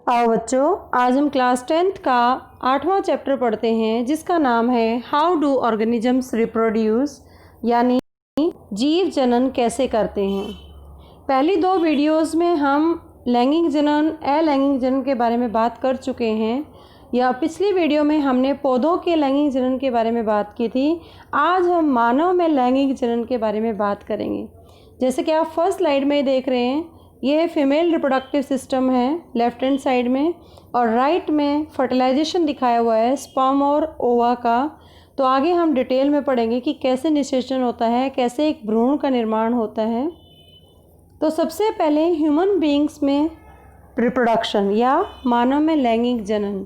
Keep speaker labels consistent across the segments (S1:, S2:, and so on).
S1: आओ बच्चों, आज हम क्लास 10th का 8वां चैप्टर पढ़ते हैं जिसका नाम है हाउ डू ऑर्गेनिजम्स रिप्रोड्यूस, यानी जीव जनन कैसे करते हैं। पहली दो वीडियोस में हम लैंगिक जनन, अलैंगिक जनन के बारे में बात कर चुके हैं। या पिछली वीडियो में हमने पौधों के लैंगिक जनन के बारे में बात की थी। आज हम मानव में लैंगिक जनन के बारे में बात करेंगे। जैसे कि आप फर्स्ट स्लाइड में देख रहे हैं, ये फीमेल रिप्रोडक्टिव सिस्टम है लेफ्ट हैंड साइड में, और राइट में फर्टिलाइजेशन दिखाया हुआ है स्पर्म और ओवा का। तो आगे हम डिटेल में पढ़ेंगे कि कैसे निषेचन होता है, कैसे एक भ्रूण का निर्माण होता है। तो सबसे पहले ह्यूमन बीइंग्स में रिप्रोडक्शन या मानव में लैंगिक जनन।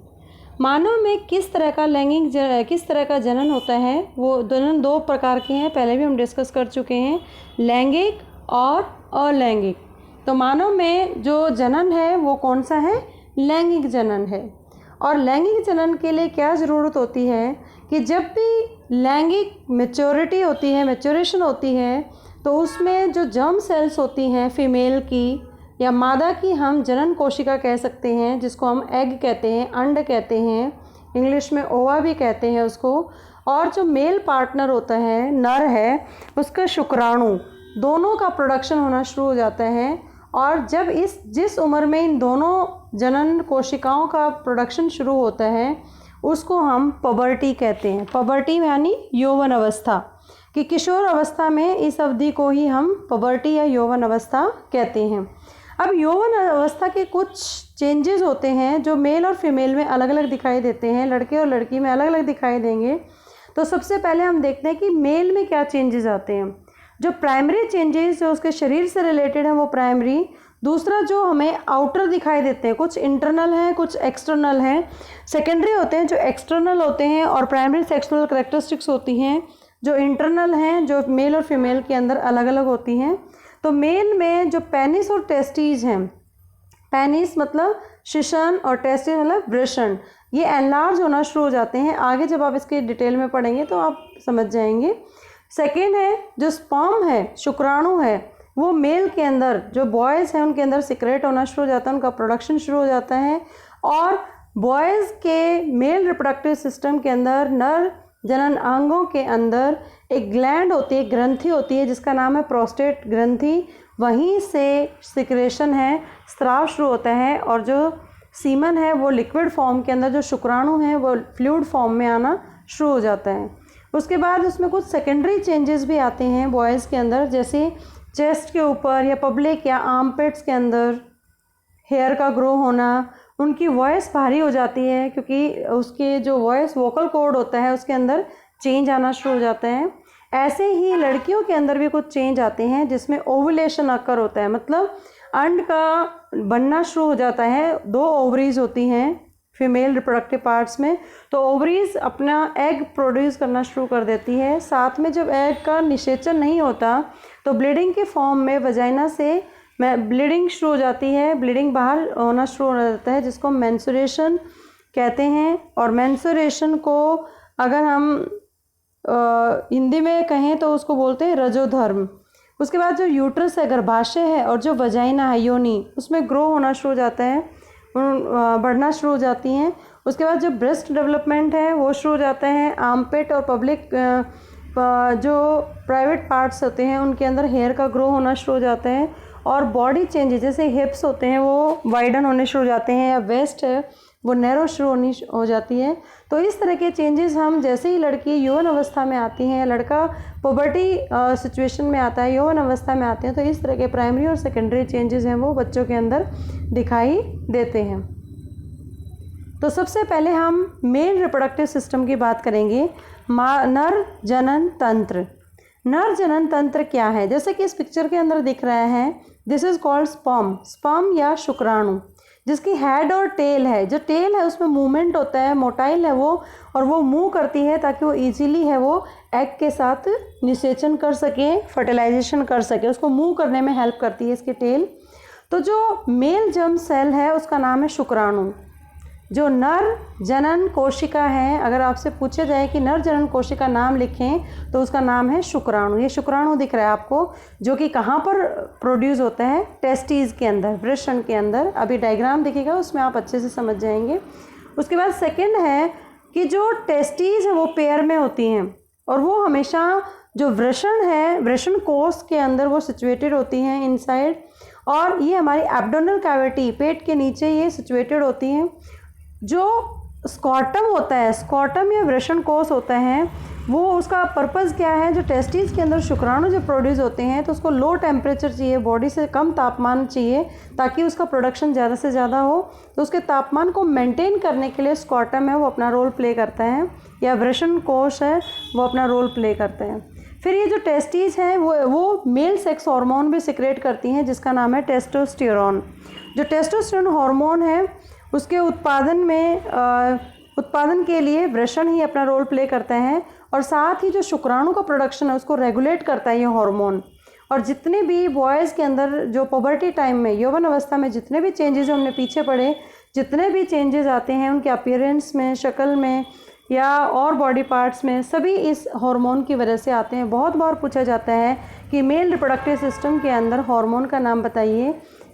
S1: मानव में किस तरह का जनन होता है, वो जनन दो प्रकार के हैं, पहले भी हम डिस्कस कर चुके हैं, लैंगिक और अलैंगिक। तो मानव में जो जनन है वो कौन सा है, लैंगिक जनन है। और लैंगिक जनन के लिए क्या ज़रूरत होती है कि जब भी लैंगिक मैच्योरिटी होती है, मैच्योरेशन होती है, तो उसमें जो जर्म सेल्स होती हैं फीमेल की या मादा की, हम जनन कोशिका कह सकते हैं, जिसको हम एग कहते हैं, अंड कहते हैं, इंग्लिश में ओवा भी कहते हैं उसको। और जो मेल पार्टनर होता है, नर है, उसका शुक्राणु, दोनों का प्रोडक्शन होना शुरू हो जाता है। और जब जिस उम्र में इन दोनों जनन कोशिकाओं का प्रोडक्शन शुरू होता है, उसको हम पबर्टी कहते हैं। पबर्टी यानी यौवन अवस्था, कि किशोर अवस्था में इस अवधि को ही हम पबर्टी या यौवन अवस्था कहते हैं। अब यौवन अवस्था के कुछ चेंजेस होते हैं जो मेल और फीमेल में अलग अलग दिखाई देते हैं, लड़के और लड़की में अलग अलग दिखाई देंगे। तो सबसे पहले हम देखते हैं कि मेल में क्या चेंजेस आते हैं। जो प्राइमरी चेंजेस जो उसके शरीर से रिलेटेड है वो प्राइमरी। दूसरा जो हमें आउटर दिखाई देते हैं, कुछ इंटरनल हैं, कुछ एक्सटर्नल हैं। सेकेंडरी होते हैं जो एक्सटर्नल होते हैं, और प्राइमरी सेक्सुअल कैरेक्टरिस्टिक्स होती हैं जो इंटरनल हैं, जो मेल और फीमेल के अंदर अलग अलग होती हैं। तो मेल में जो पेनिस और टेस्टीज हैं, पेनिस मतलब शिशन और टेस्टीज मतलब वृषण, ये एनलार्ज होना शुरू हो जाते हैं। आगे जब आप इसके डिटेल में पढ़ेंगे तो आप समझ जाएंगे। सेकेंड है जो स्पर्म है, शुक्राणु है, वो मेल के अंदर, जो बॉयज़ हैं उनके अंदर सिक्रेट होना शुरू हो जाता है, उनका प्रोडक्शन शुरू हो जाता है। और बॉयज़ के मेल रिप्रोडक्टिव सिस्टम के अंदर, नर जनन अंगों के अंदर एक ग्लैंड होती है, ग्रंथि होती है, जिसका नाम है प्रोस्टेट ग्रंथि। वहीं से सिक्रेशन है, स्राव शुरू होता है, और जो सीमन है वो लिक्विड फॉर्म के अंदर, जो शुक्राणु है वो फ्लूइड फॉर्म में आना शुरू हो जाता है। उसके बाद उसमें कुछ सेकेंडरी चेंजेस भी आते हैं बॉयज़ के अंदर, जैसे चेस्ट के ऊपर या पब्लिक या आर्मपिट्स के अंदर हेयर का ग्रो होना, उनकी वॉइस भारी हो जाती है क्योंकि उसके जो वॉइस वोकल कॉर्ड होता है उसके अंदर चेंज आना शुरू हो जाता है। ऐसे ही लड़कियों के अंदर भी कुछ चेंज आते हैं जिसमें ओवुलेशन अकर होता है, मतलब अंड का बनना शुरू हो जाता है। दो ओवरीज होती हैं फीमेल रिप्रोडक्टिव पार्ट्स में, तो ओवरीज अपना एग प्रोड्यूस करना शुरू कर देती है। साथ में जब एग का निषेचन नहीं होता तो ब्लीडिंग के फॉर्म में वजाइना से ब्लीडिंग शुरू हो जाती है, ब्लीडिंग बाहर होना शुरू हो जाता है, जिसको मेंस्ट्रुएशन कहते हैं। और मेंस्ट्रुएशन को अगर हम हिंदी में कहें तो उसको बोलते हैं रजोधर्म। उसके बाद जो यूट्रस है, गर्भाशय है, और जो वजाइना है, योनि, उसमें ग्रो होना शुरू हो जाता है, बढ़ना शुरू हो जाती हैं। उसके बाद जो ब्रेस्ट डेवलपमेंट है वो शुरू हो जाता है। आर्मपिट और पब्लिक जो प्राइवेट पार्ट्स होते हैं उनके अंदर हेयर का ग्रो होना शुरू हो जाता है। और बॉडी चेंजेस, जैसे हिप्स होते हैं वो वाइडन होने शुरू हो जाते हैं, या वेस्ट है वो नैरो शुरू होनी हो जाती है। तो इस तरह के चेंजेस हम जैसे ही लड़की यौवन अवस्था में आती हैं, लड़का पुबर्टी सिचुएशन में आता है, यौवन अवस्था में आते हैं, तो इस तरह के प्राइमरी और सेकेंडरी चेंजेस हैं वो बच्चों के अंदर दिखाई देते हैं। तो सबसे पहले हम मेल रिप्रोडक्टिव सिस्टम की बात करेंगे। नर जनन तंत्र। नर जनन तंत्र क्या है, जैसे कि इस पिक्चर के अंदर दिख रहा है, this is called sperm, sperm या शुक्राणु, जिसकी हेड और टेल है। जो टेल है उसमें मूवमेंट होता है, मोटाइल है वो, और वो मूव करती है ताकि वो इजीली है वो एग के साथ निषेचन कर सके, फर्टिलाइजेशन कर सके, उसको मूव करने में हेल्प करती है इसकी टेल। तो जो मेल जर्म सेल है उसका नाम है शुक्राणु। जो नर जनन कोशिका है, अगर आपसे पूछा जाए कि नर जनन कोशिका नाम लिखें तो उसका नाम है शुक्राणु। ये शुक्राणु दिख रहा है आपको, जो कि कहाँ पर प्रोड्यूस होता है, टेस्टिस के अंदर, वृषण के अंदर। अभी डायग्राम दिखेगा उसमें आप अच्छे से समझ जाएंगे। उसके बाद सेकेंड है कि जो टेस्टिस है वो पेयर में होती हैं और वो हमेशा जो वृषण है, वृषण कोष के अंदर वो सिचुएटेड होती हैं इनसाइड, और ये हमारी एब्डोमिनल कैविटी, पेट के नीचे ये सिचुएटेड होती हैं। जो स्कॉटम होता है, स्कॉटम या वृषण कोष होता है, वो उसका पर्पज़ क्या है, जो टेस्टिस के अंदर शुक्राणु जो प्रोड्यूस होते हैं तो उसको लो टेम्परेचर चाहिए, बॉडी से कम तापमान चाहिए ताकि उसका प्रोडक्शन ज़्यादा से ज़्यादा हो। तो उसके तापमान को मेंटेन करने के लिए स्कॉटम है वो अपना रोल प्ले करता है, या वृषण कोष है वो अपना रोल प्ले करता है। फिर ये जो टेस्टिस हैं वो मेल सेक्स हार्मोन भी सिक्रेट करती हैं जिसका नाम है टेस्टोस्टेरोन। जो टेस्टोस्टेरोन हार्मोन है उसके उत्पादन के लिए वृषण ही अपना रोल प्ले करता है, और साथ ही जो शुक्राणु का प्रोडक्शन है उसको रेगुलेट करता है ये हार्मोन। और जितने भी बॉयज़ के अंदर जो पुबर्टी टाइम में, यौवन अवस्था में जितने भी चेंजेस हमने पीछे पढ़े, जितने भी चेंजेस आते हैं उनके अपीयरेंस में, शक्ल में या और बॉडी पार्ट्स में, सभी इस हार्मोन की वजह से आते हैं। बहुत बार पूछा जाता है कि मेल रिप्रोडक्टिव सिस्टम के अंदर हार्मोन का नाम बताइए,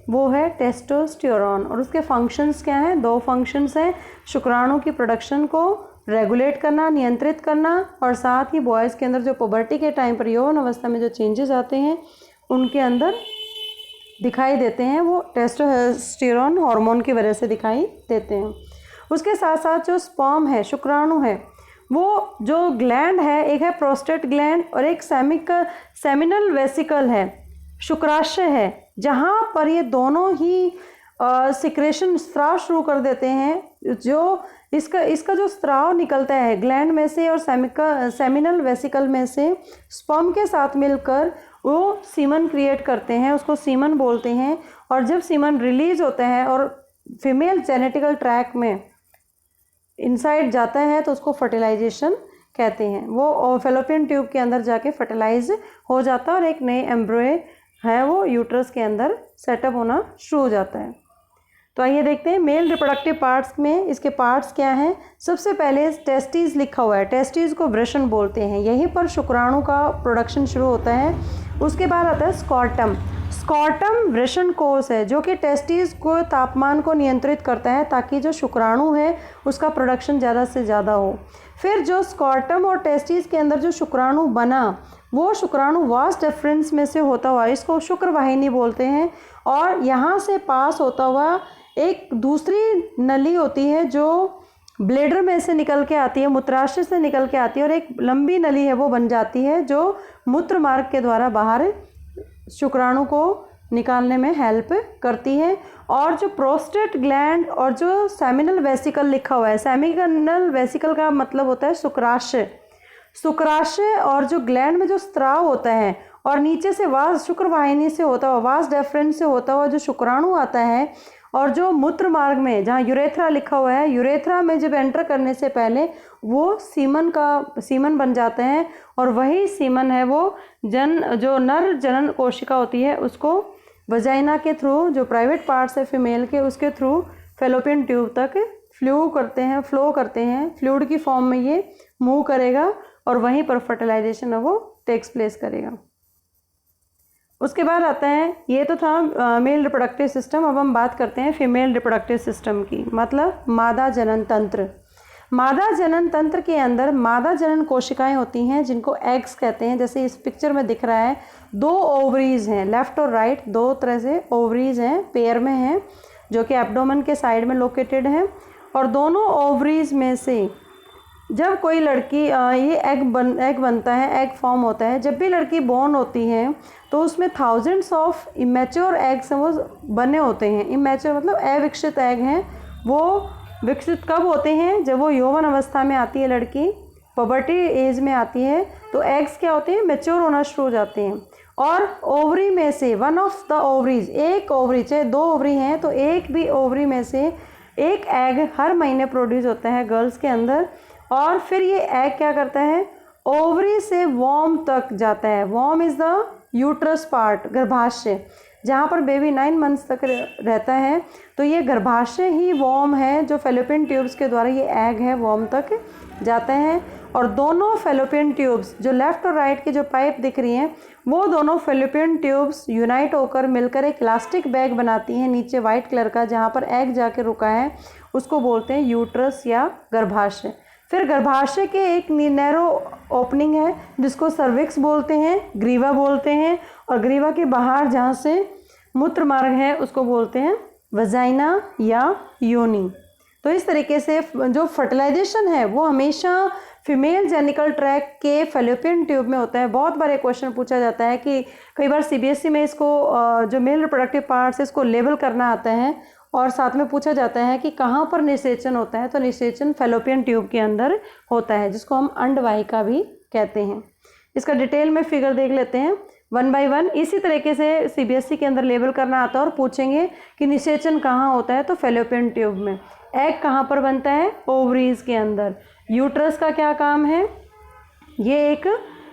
S1: वो है टेस्टोस्टेरोन। और उसके फंक्शंस क्या हैं, 2 फंक्शंस हैं, शुक्राणु की प्रोडक्शन को रेगुलेट करना, नियंत्रित करना, और साथ ही बॉयज़ के अंदर जो पुबर्टी के टाइम पर, यौवन अवस्था में जो चेंजेस आते हैं उनके अंदर दिखाई देते हैं, वो टेस्टोस्टेरोन हार्मोन की वजह से दिखाई देते हैं। उसके साथ साथ जो स्पर्म है, शुक्राणु है, वो जो ग्लैंड है, एक है प्रोस्टेट ग्लैंड और एक सेमिनल वेसिकल है, शुक्राशय है, जहाँ पर ये दोनों ही सिक्रेशन, स्राव शुरू कर देते हैं। जो इसका जो स्राव निकलता है ग्लैंड में से और सेमिनल वेसिकल में से, स्पर्म के साथ मिलकर वो सीमन क्रिएट करते हैं, उसको सीमन बोलते हैं। और जब सीमन रिलीज होता है और फीमेल जेनेटिकल ट्रैक में इनसाइड जाता है तो उसको फर्टिलाइजेशन कहते हैं। वो फैलोपियन ट्यूब के अंदर जाके फर्टिलाइज हो जाता है और एक नए एम्ब्रॉय है वो यूट्रस के अंदर सेटअप होना शुरू हो जाता है। तो आइए देखते हैं मेल रिप्रोडक्टिव पार्ट्स में इसके पार्ट्स क्या हैं। सबसे पहले टेस्टिस लिखा हुआ है, टेस्टिस को वृषण बोलते हैं, यहीं पर शुक्राणु का प्रोडक्शन शुरू होता है। उसके बाद आता है स्कॉटम। स्कॉटम वृषण कोष है जो कि टेस्टिस को तापमान को नियंत्रित करता है ताकि जो शुक्राणु है उसका प्रोडक्शन ज़्यादा से ज़्यादा हो। फिर जो स्कॉटम और टेस्टिस के अंदर जो शुक्राणु बना, वो शुक्राणु वास डिफरेंस में से होता हुआ, इसको शुक्र वाहिनी बोलते हैं, और यहाँ से पास होता हुआ एक दूसरी नली होती है जो ब्लेडर में से निकल के आती है, मूत्राशय से निकल के आती है, और एक लंबी नली है वो बन जाती है जो मूत्र मार्ग के द्वारा बाहर शुक्राणु को निकालने में हेल्प करती है। और जो प्रोस्टेट ग्लैंड और जो सेमिनल वेसिकल लिखा हुआ है, सेमिनल वेसिकल का मतलब होता है शुक्राशय। शुक्राशय और जो ग्लैंड में जो स्त्राव होता है और नीचे से वास, शुक्र वाहिनी से होता हुआ, वास डेफरेंस से होता हुआ जो शुक्राणु आता है, और जो मूत्र मार्ग में जहाँ यूरेथ्रा लिखा हुआ है, यूरेथ्रा में जब एंटर करने से पहले वो सीमन बन जाते हैं, और वही सीमन है वो जो नर जनन कोशिका होती है उसको वजाइना के थ्रू, जो प्राइवेट पार्ट्स है फीमेल के, उसके थ्रू फैलोपियन ट्यूब तक फ्लो करते हैं, फ्लूइड की फॉर्म में ये मूव करेगा और वहीं पर फर्टिलाइजेशन है वो टेक्स प्लेस करेगा। उसके बाद आता है, ये तो था मेल रिप्रोडक्टिव सिस्टम। अब हम बात करते हैं फीमेल रिप्रोडक्टिव सिस्टम की, मतलब मादा जनन तंत्र। मादा जनन तंत्र के अंदर मादा जनन कोशिकाएं होती हैं जिनको एग्स कहते हैं। जैसे इस पिक्चर में दिख रहा है, 2 ओवरीज हैं, लेफ्ट और राइट 2 तरह से ओवरीज हैं, पेयर में हैं, जो कि एब्डोमेन के साइड में लोकेटेड हैं। और दोनों ओवरीज में से जब कोई लड़की, ये एग बनता है, एग फॉर्म होता है। जब भी लड़की बॉर्न होती है तो उसमें थाउजेंड्स ऑफ इमेच्योर एग्स वो बने होते हैं। इमेच्योर मतलब अविकसित एग हैं। वो विकसित कब होते हैं? जब वो यौवन अवस्था में आती है लड़की, पुबर्टी एज में आती है, तो एग्स क्या होते हैं? मैच्योर होना शुरू हो जाते हैं। और ओवरी में से वन ऑफ द ओवरीज, एक ओवरी, चाहे 2 ओवरी हैं तो एक भी ओवरी में से एक एग हर महीने प्रोड्यूस होता है गर्ल्स के अंदर। और फिर ये एग क्या करता है? ओवरी से वॉर्म तक जाता है। वॉर्म इज़ द यूट्रस पार्ट, गर्भाशय। जहाँ पर बेबी 9 मंथ्स तक रहता है। तो ये गर्भाशय ही वॉर्म है जो फेलोपियन ट्यूब्स के द्वारा ये एग है वॉर्म तक जाते हैं। और दोनों फेलोपियन ट्यूब्स जो लेफ़्ट और राइट की जो पाइप दिख रही हैं वो दोनों फेलोपियन ट्यूब्स यूनाइट होकर मिलकर एक इलास्टिक बैग बनाती हैं नीचे वाइट कलर का, जहाँ पर एग जाके रुका है उसको बोलते हैं यूट्रस या गर्भाशय। फिर गर्भाशय के एक नैरो ओपनिंग है जिसको सर्विक्स बोलते हैं, ग्रीवा बोलते हैं, और ग्रीवा के बाहर जहाँ से मूत्र मार्ग है उसको बोलते हैं वजाइना या योनि। तो इस तरीके से जो फर्टिलाइजेशन है वो हमेशा फीमेल जेनिकल ट्रैक के फेलोपियन ट्यूब में होता है। बहुत बार एक क्वेश्चन पूछा जाता है कि कई बार सीबीएसई में इसको जो मेल रिप्रोडक्टिव पार्ट्स है इसको लेबल करना आता है, और साथ में पूछा जाता है कि कहाँ पर निषेचन होता है। तो निषेचन फेलोपियन ट्यूब के अंदर होता है जिसको हम अंडवाहिका भी कहते हैं। इसका डिटेल में फिगर देख लेते हैं 1 बाय 1। इसी तरीके से सीबीएसई के अंदर लेबल करना आता है और पूछेंगे कि निषेचन कहाँ होता है, तो फेलोपियन ट्यूब में। एग कहाँ पर बनता है, ओवरीज के अंदर। यूट्रस का क्या काम है, ये एक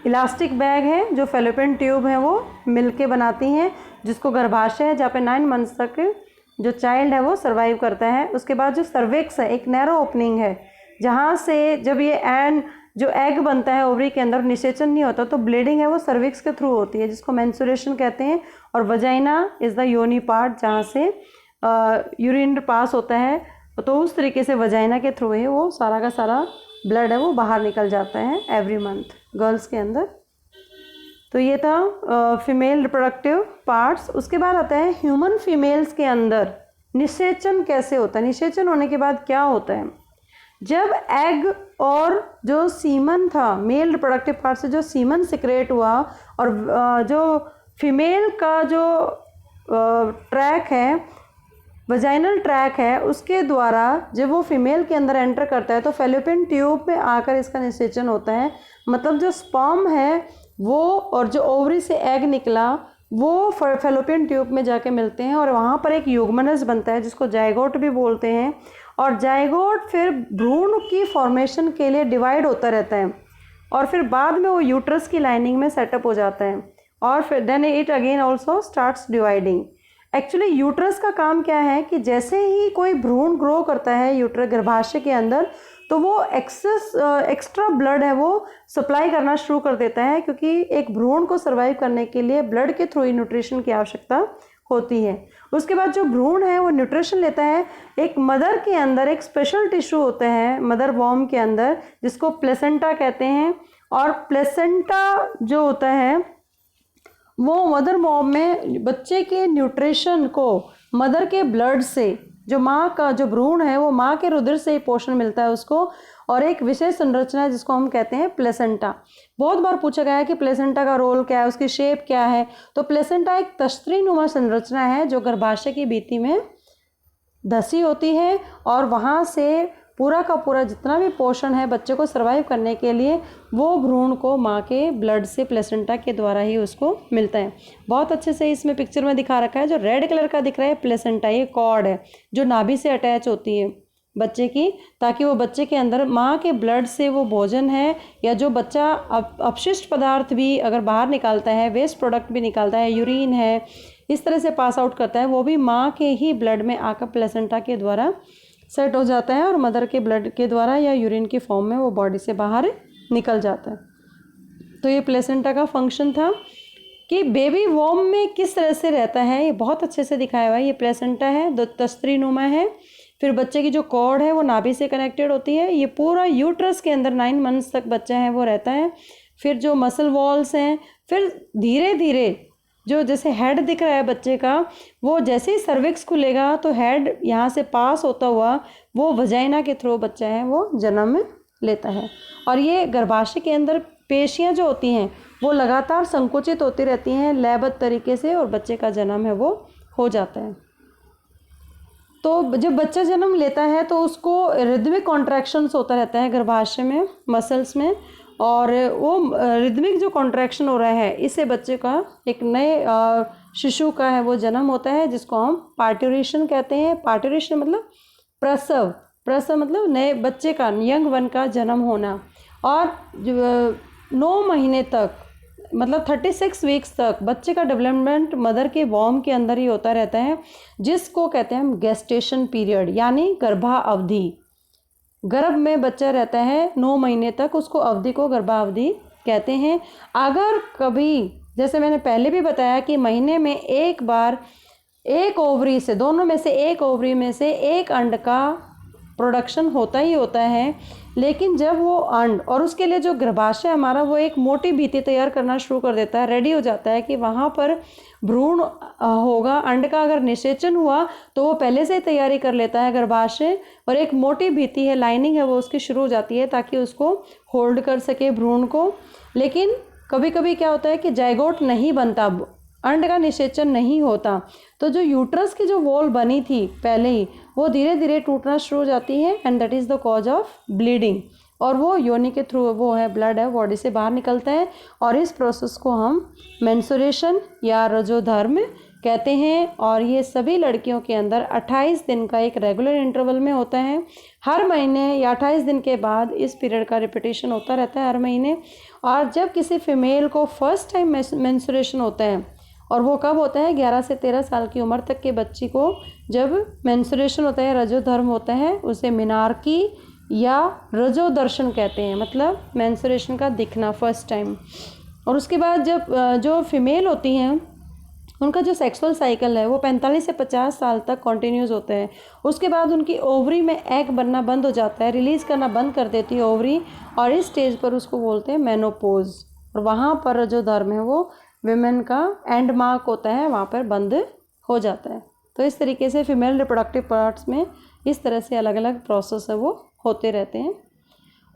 S1: इलास्टिक बैग है जो फेलोपियन ट्यूब है वो मिलके बनाती हैं, जिसको गर्भाशय है जहाँ पे 9 मंथ्स तक जो चाइल्ड है वो सर्वाइव करता है। उसके बाद जो सर्विक्स है एक नैरो ओपनिंग है जहाँ से जब ये जो एग बनता है ओवरी के अंदर निषेचन नहीं होता तो ब्लीडिंग है वो सर्विक्स के थ्रू होती है जिसको मेंस्ट्रुएशन कहते हैं। और वजाइना इज़ द योनि पार्ट जहाँ से यूरिन पास होता है, तो उस तरीके से वजाइना के थ्रू है वो सारा का सारा ब्लड है वो बाहर निकल जाता है एवरी मंथ गर्ल्स के अंदर। तो ये था फीमेल रिप्रोडक्टिव पार्ट्स। उसके बाद आता है ह्यूमन फीमेल्स के अंदर निषेचन कैसे होता है। निषेचन होने के बाद क्या होता है, जब एग और जो सीमन था मेल रिप्रोडक्टिव पार्ट से जो सीमन सिक्रेट हुआ और जो फीमेल का जो ट्रैक है वजाइनल ट्रैक है उसके द्वारा जब वो फीमेल के अंदर एंटर करता है तो फेलोपियन ट्यूब में आकर इसका निषेचन होता है। मतलब जो स्पर्म है वो और जो ओवरी से एग निकला वो फेलोपियन ट्यूब में जाके मिलते हैं और वहाँ पर एक युग्मनज बनता है जिसको जाइगोट भी बोलते हैं। और जाइगोट फिर भ्रूण की फॉर्मेशन के लिए डिवाइड होता रहता है और फिर बाद में वो यूट्रस की लाइनिंग में सेटअप हो जाता है और फिर then it again also starts dividing. Actually uterus का काम क्या है कि जैसे ही कोई भ्रूण ग्रो करता है यूट्रस गर्भाशय के अंदर तो वो एक्स्ट्रा ब्लड है वो सप्लाई करना शुरू कर देता है, क्योंकि एक भ्रूण को सर्वाइव करने के लिए ब्लड के थ्रू ही न्यूट्रिशन की आवश्यकता होती है। उसके बाद जो भ्रूण है वो न्यूट्रिशन लेता है। एक मदर के अंदर एक स्पेशल टिश्यू होता है मदर वॉर्म के अंदर जिसको प्लेसेंटा कहते हैं, और प्लेसेंटा जो होता है वो मदर वॉर्म में बच्चे के न्यूट्रिशन को मदर के ब्लड से जो माँ का जो भ्रूण है वो माँ के रुधिर से ही पोषण मिलता है उसको, और एक विशेष संरचना है जिसको हम कहते हैं प्लेसेंटा। बहुत बार पूछा गया है कि प्लेसेंटा का रोल क्या है, उसकी शेप क्या है। तो प्लेसेंटा एक तश्तरीनुमा संरचना है जो गर्भाशय की भित्ति में धसी होती है और वहाँ से पूरा का पूरा जितना भी पोषण है बच्चे को सर्वाइव करने के लिए वो भ्रूण को माँ के ब्लड से प्लेसेंटा के द्वारा ही उसको मिलता है। बहुत अच्छे से इसमें पिक्चर में दिखा रखा है। जो रेड कलर का दिख रहा है प्लेसेंटा, ये कॉर्ड है जो नाभि से अटैच होती है बच्चे की, ताकि वो बच्चे के अंदर माँ के ब्लड से वो भोजन है या जो बच्चा अपशिष्ट पदार्थ भी अगर बाहर निकालता है, वेस्ट प्रोडक्ट भी निकालता है, यूरिन है, इस तरह से पास आउट करता है, वो भी माँ के ही ब्लड में आकर प्लेसेंटा के द्वारा सेट हो जाता है और मदर के ब्लड के द्वारा या यूरिन की फॉर्म में वो बॉडी से बाहर निकल जाता है। तो ये प्लेसेंटा का फंक्शन था कि बेबी वॉर्म में किस तरह से रहता है, ये बहुत अच्छे से दिखाया हुआ है। ये प्लेसेंटा है, दो तस्त्रीनुमा है, फिर बच्चे की जो कॉर्ड है वो नाभि से कनेक्टेड होती है। ये पूरा यूट्रस के अंदर 9 मंथ्स तक बच्चा है वो रहता है। फिर जो मसल वॉल्स हैं, फिर धीरे धीरे जो जैसे हेड दिख रहा है बच्चे का, वो जैसे ही सर्विक्स खुलेगा तो हेड यहाँ से पास होता हुआ वो वजाइना के थ्रू बच्चा है वो जन्म लेता है। और ये गर्भाशय के अंदर पेशियाँ जो होती हैं वो लगातार संकुचित होती रहती हैं लयबद्ध तरीके से और बच्चे का जन्म है वो हो जाता है। तो जब बच्चा जन्म लेता है तो उसको रिदमिक कॉन्ट्रैक्शंस होता रहता है गर्भाशय में मसल्स में, और वो रिदमिक जो कॉन्ट्रैक्शन हो रहा है इससे बच्चे का एक नए शिशु का है वो जन्म होता है जिसको हम पार्ट्यूरेशन कहते हैं। पार्ट्यूरेशन मतलब प्रसव, प्रसव मतलब नए बच्चे का यंग वन का जन्म होना। और 9 महीने तक मतलब 36 वीक्स तक बच्चे का डेवलपमेंट मदर के वॉर्म के अंदर ही होता रहता है, जिसको कहते हैं हम गेस्टेशन पीरियड यानी गर्भावधि। गर्भ में बच्चा रहता है 9 महीने तक, उसको अवधि को गर्भावधि कहते हैं। अगर कभी, जैसे मैंने पहले भी बताया कि महीने में एक बार एक ओवरी से, दोनों में से एक ओवरी में से एक अंड का प्रोडक्शन होता ही होता है, लेकिन जब वो अंड और उसके लिए जो गर्भाशय हमारा वो एक मोटी भित्ति तैयार करना शुरू कर देता है, रेडी हो जाता है कि वहाँ पर भ्रूण होगा, अंड का अगर निषेचन हुआ तो वो पहले से तैयारी कर लेता है गर्भाशय, और एक मोटी भित्ति है, लाइनिंग है, वो उसकी शुरू हो जाती है ताकि उसको होल्ड कर सके भ्रूण को। लेकिन कभी कभी क्या होता है कि जाइगोट नहीं बनता, अंड का निषेचन नहीं होता, तो जो यूट्रस की जो वॉल बनी थी पहले ही, वो धीरे धीरे टूटना शुरू हो जाती है, and that is the cause of bleeding. और वो योनि के थ्रू वो है ब्लड है बॉडी से बाहर निकलता है, और इस प्रोसेस को हम मेंस्ट्रुएशन या रजोधर्म कहते हैं। और ये सभी लड़कियों के अंदर 28 दिन का एक रेगुलर इंटरवल में होता है। हर महीने या 28 दिन के बाद इस पीरियड का रिपीटेशन होता रहता है हर महीने। और जब किसी फीमेल को फर्स्ट टाइम मेंस्ट्रुएशन होता है, और वो कब होता है, 11 से 13 साल की उम्र तक के बच्ची को जब मेंस्ट्रुएशन होता है, रजोधर्म होता है, उसे मिनार्की या रजोदर्शन कहते हैं, मतलब मेंस्ट्रुएशन का दिखना फर्स्ट टाइम। और उसके बाद जब जो फीमेल होती हैं उनका जो सेक्सुअल साइकिल है वो 45 से 50 साल तक कंटिन्यूस होता है। उसके बाद उनकी ओवरी में एग बनना बंद हो जाता है, रिलीज़ करना बंद कर देती है ओवरी, और इस स्टेज पर उसको बोलते हैं मेनोपोज। और वहाँ पर जो धर्म है वो विमेन का एंड मार्क होता है, वहाँ पर बंद हो जाता है। तो इस तरीके से फीमेल रिप्रोडक्टिव पार्ट्स में इस तरह से अलग अलग प्रोसेस है वो होते रहते हैं।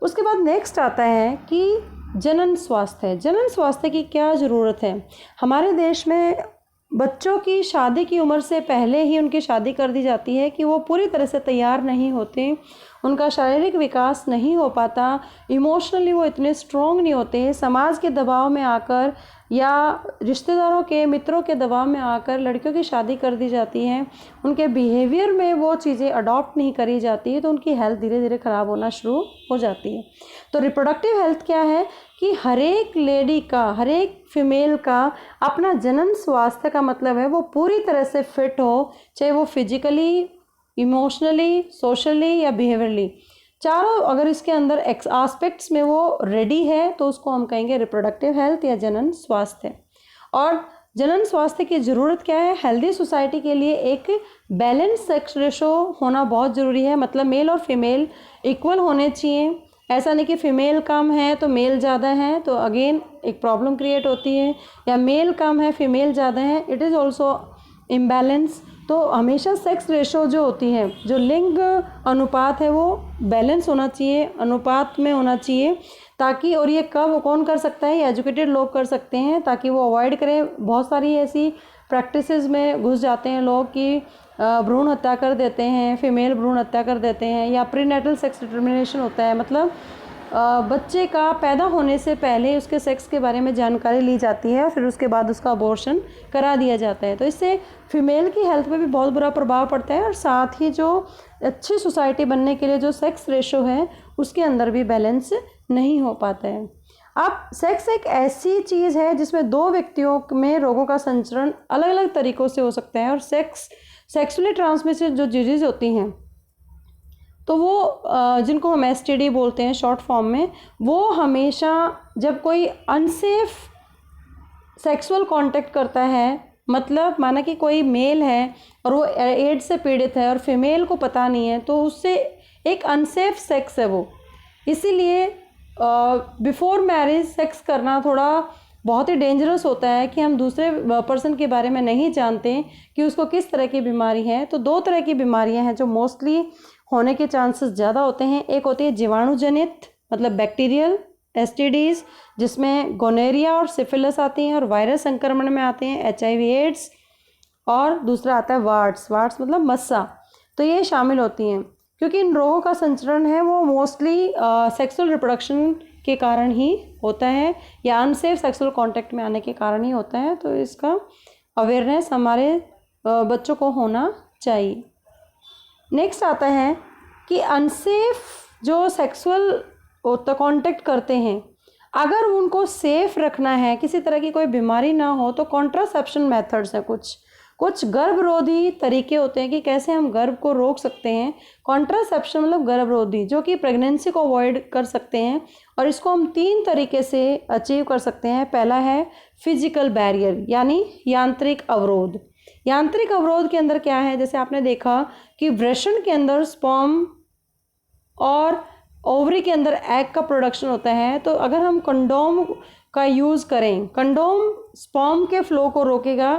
S1: उसके बाद नेक्स्ट आता है कि जनन स्वास्थ्य। जनन स्वास्थ्य की क्या ज़रूरत है। हमारे देश में बच्चों की शादी की उम्र से पहले ही उनकी शादी कर दी जाती है कि वो पूरी तरह से तैयार नहीं होते, उनका शारीरिक विकास नहीं हो पाता, इमोशनली वो इतने स्ट्रॉन्ग नहीं होते, समाज के दबाव में आकर या रिश्तेदारों के मित्रों के दबाव में आकर लड़कियों की शादी कर दी जाती है, उनके बिहेवियर में वो चीज़ें अडॉप्ट नहीं करी जाती, तो उनकी हेल्थ धीरे धीरे ख़राब होना शुरू हो जाती है। तो रिप्रोडक्टिव हेल्थ क्या है कि हर एक लेडी का, हर एक फीमेल का अपना जनन स्वास्थ्य का मतलब है वो पूरी तरह से फिट हो, चाहे वो फिजिकली, इमोशनली, सोशली या बिहेवियरली, चारों अगर इसके अंदर एस्पेक्ट्स में वो रेडी है तो उसको हम कहेंगे रिप्रोडक्टिव हेल्थ या जनन स्वास्थ्य। और जनन स्वास्थ्य की ज़रूरत क्या है। हेल्दी सोसाइटी के लिए एक बैलेंस सेक्स रेशो होना बहुत ज़रूरी है, मतलब मेल और फीमेल इक्वल होने चाहिए। ऐसा नहीं कि फ़ीमेल कम है तो मेल ज़्यादा है, तो अगेन एक प्रॉब्लम क्रिएट होती है, या मेल कम है फीमेल ज़्यादा है, इट इज़ ऑल्सो इम्बैलेंस। तो हमेशा सेक्स रेशो जो होती है, जो लिंग अनुपात है, वो बैलेंस होना चाहिए, अनुपात में होना चाहिए, ताकि, और ये कब कौन कर सकता है, ये एजुकेटेड लोग कर सकते हैं, ताकि वो अवॉइड करें। बहुत सारी ऐसी प्रैक्टिसेस में घुस जाते हैं लोग कि भ्रूण हत्या कर देते हैं, फीमेल भ्रूण हत्या कर देते हैं, या प्रीनेटल सेक्स डिटर्मिनेशन होता है, मतलब बच्चे का पैदा होने से पहले उसके सेक्स के बारे में जानकारी ली जाती है, फिर उसके बाद उसका अबॉर्शन करा दिया जाता है। तो इससे फीमेल की हेल्थ पे भी बहुत बुरा प्रभाव पड़ता है, और साथ ही जो अच्छी सोसाइटी बनने के लिए जो सेक्स रेशो है उसके अंदर भी बैलेंस नहीं हो पाता है। अब सेक्स एक ऐसी चीज़ है जिसमें दो व्यक्तियों में रोगों का संचरण अलग अलग तरीक़ों से हो सकता है, और सेक्सुअली ट्रांसमिटेड जो डिजीज़ होती हैं, तो वो जिनको हम STD बोलते हैं शॉर्ट फॉर्म में, वो हमेशा जब कोई अनसेफ सेक्सुअल कांटेक्ट करता है, मतलब माना कि कोई मेल है और वो एड्स से पीड़ित है और फीमेल को पता नहीं है, तो उससे एक अनसेफ सेक्स है वो। इसीलिए बिफोर मैरिज सेक्स करना थोड़ा बहुत ही डेंजरस होता है कि हम दूसरे पर्सन के बारे में नहीं जानते कि उसको किस तरह की बीमारी है। तो दो तरह की बीमारियां हैं जो मोस्टली होने के चांसेस ज़्यादा होते हैं। एक होती है जीवाणु जनित, मतलब बैक्टीरियल STDs, जिसमें गोनेरिया और सिफिलिस आती हैं और वायरस संक्रमण में आते हैं HIV एड्स, और दूसरा आता है वार्ड्स मतलब मस्सा। तो ये शामिल होती हैं, क्योंकि इन रोगों का संचरण है वो मोस्टली सेक्सुअल रिप्रोडक्शन के कारण ही होता है, या अनसेफ सेक्सुअल कांटेक्ट में आने के कारण ही होता है। तो इसका अवेयरनेस हमारे बच्चों को होना चाहिए। नेक्स्ट आता है कि अनसेफ जो सेक्सुअल कांटेक्ट करते हैं, अगर उनको सेफ रखना है, किसी तरह की कोई बीमारी ना हो, तो कॉन्ट्रासेप्शन मेथड्स हैं कुछ गर्भरोधी तरीके होते हैं कि कैसे हम गर्भ को रोक सकते हैं। कॉन्ट्रासेप्शन मतलब गर्भरोधी, जो कि प्रेगनेंसी को अवॉइड कर सकते हैं, और इसको हम 3 तरीके से अचीव कर सकते हैं। पहला है फिजिकल बैरियर यानी यांत्रिक अवरोध। यांत्रिक अवरोध के अंदर क्या है, जैसे आपने देखा कि वृषण के अंदर स्पर्म और ओवरी के अंदर एग का प्रोडक्शन होता है, तो अगर हम कंडोम का यूज़ करें, कंडोम स्पर्म के फ्लो को रोकेगा,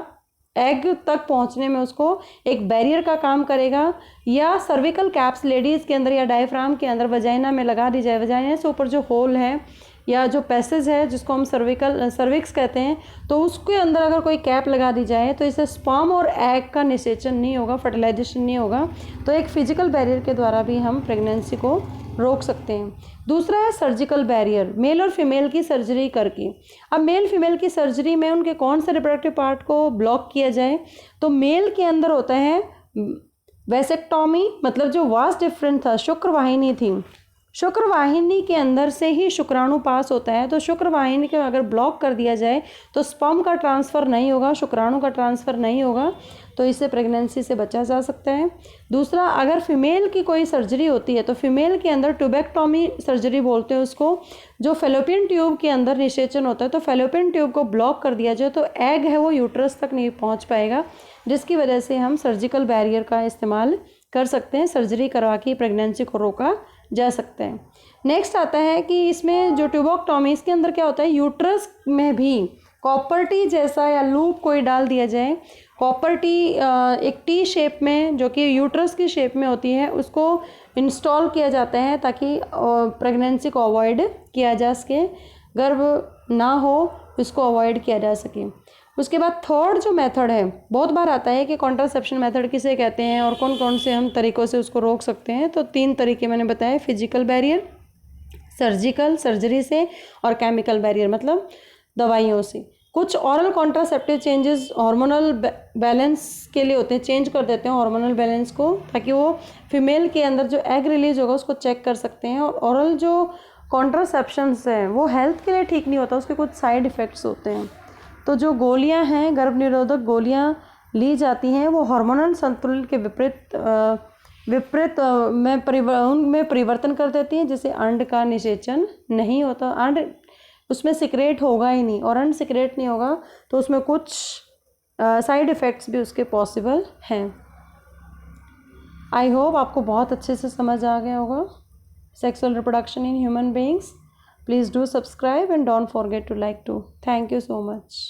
S1: एग तक पहुंचने में उसको एक बैरियर का काम करेगा। या सर्विकल कैप्स लेडीज़ के अंदर या डायफ्राम के अंदर वजाइना में लगा दी जाए, वजाइना से ऊपर जो होल है या जो पैसेज है जिसको हम सर्विक्स कहते हैं, तो उसके अंदर अगर कोई कैप लगा दी जाए तो इससे स्पर्म और एग का निषेचन नहीं होगा, फर्टिलाइजेशन नहीं होगा। तो एक फिजिकल बैरियर के द्वारा भी हम प्रेगनेंसी को रोक सकते हैं। दूसरा है सर्जिकल बैरियर, मेल और फीमेल की सर्जरी करके। अब मेल फीमेल की सर्जरी में उनके कौन से रिप्रोडक्टिव पार्ट को ब्लॉक किया जाए, तो मेल के अंदर होता है वेसेक्टोमी, मतलब जो वास्ट डिफरेंट था, शुक्रवाहिनी थी, शुक्रवाहिनी के अंदर से ही शुक्राणु पास होता है, तो शुक्रवाहिनी को अगर ब्लॉक कर दिया जाए तो स्पर्म का ट्रांसफ़र नहीं होगा, शुक्राणु का ट्रांसफ़र नहीं होगा, तो इससे प्रेगनेंसी से बचा जा सकता है। दूसरा, अगर फीमेल की कोई सर्जरी होती है तो फीमेल के अंदर ट्यूबेक्टोमी सर्जरी बोलते हैं उसको, जो फेलोपियन ट्यूब के अंदर निषेचन होता है, तो फेलोपियन ट्यूब को ब्लॉक कर दिया जाए तो एग है वो यूट्रस तक नहीं पहुँच पाएगा, जिसकी वजह से हम सर्जिकल बैरियर का इस्तेमाल कर सकते हैं। सर्जरी करवा के प्रेगनेंसी को रोका जा सकता है। नेक्स्ट आता है कि इसमें जो ट्यूबोक्टोमी, इसके अंदर क्या होता है, यूट्रस में भी कॉपर टी जैसा या लूप कोई डाल दिया जाए। कॉपर टी एक टी शेप में, जो कि यूट्रस की शेप में होती है, उसको इंस्टॉल किया जाता है ताकि प्रेगनेंसी को अवॉइड किया जा सके, गर्भ ना हो इसको अवॉइड किया जा सके। उसके बाद थर्ड जो मेथड है, बहुत बार आता है कि कॉन्ट्रासेप्शन मेथड किसे कहते हैं और कौन कौन से हम तरीक़ों से उसको रोक सकते हैं। तो 3 तरीके मैंने बताए, फिजिकल बैरियर, सर्जिकल सर्जरी से, और केमिकल बैरियर मतलब दवाइयों से। कुछ oral contraceptive changes hormonal balance के लिए होते हैं, चेंज कर देते हैं हार्मोनल बैलेंस को, ताकि वो फीमेल के अंदर जो एग रिलीज होगा उसको चेक कर सकते हैं। और ऑरल जो कॉन्ट्रासेप्शंस हैं वो हेल्थ के लिए ठीक नहीं होता, उसके कुछ साइड इफ़ेक्ट्स होते हैं। तो जो गोलियां हैं, गर्भ निरोधक गोलियां ली जाती हैं, वो हार्मोनल संतुलन के विपरीत में परिवर्तन कर देती हैं, जिससे अंड का निषेचन नहीं होता, अंड उसमें सिक्रेट होगा ही नहीं, और अंड सिक्रेट नहीं होगा तो उसमें कुछ साइड इफ़ेक्ट्स भी उसके पॉसिबल हैं। आई होप आपको बहुत अच्छे से समझ आ गया होगा sexual reproduction in human beings. Please do subscribe and don't forget to like too. Thank you so much.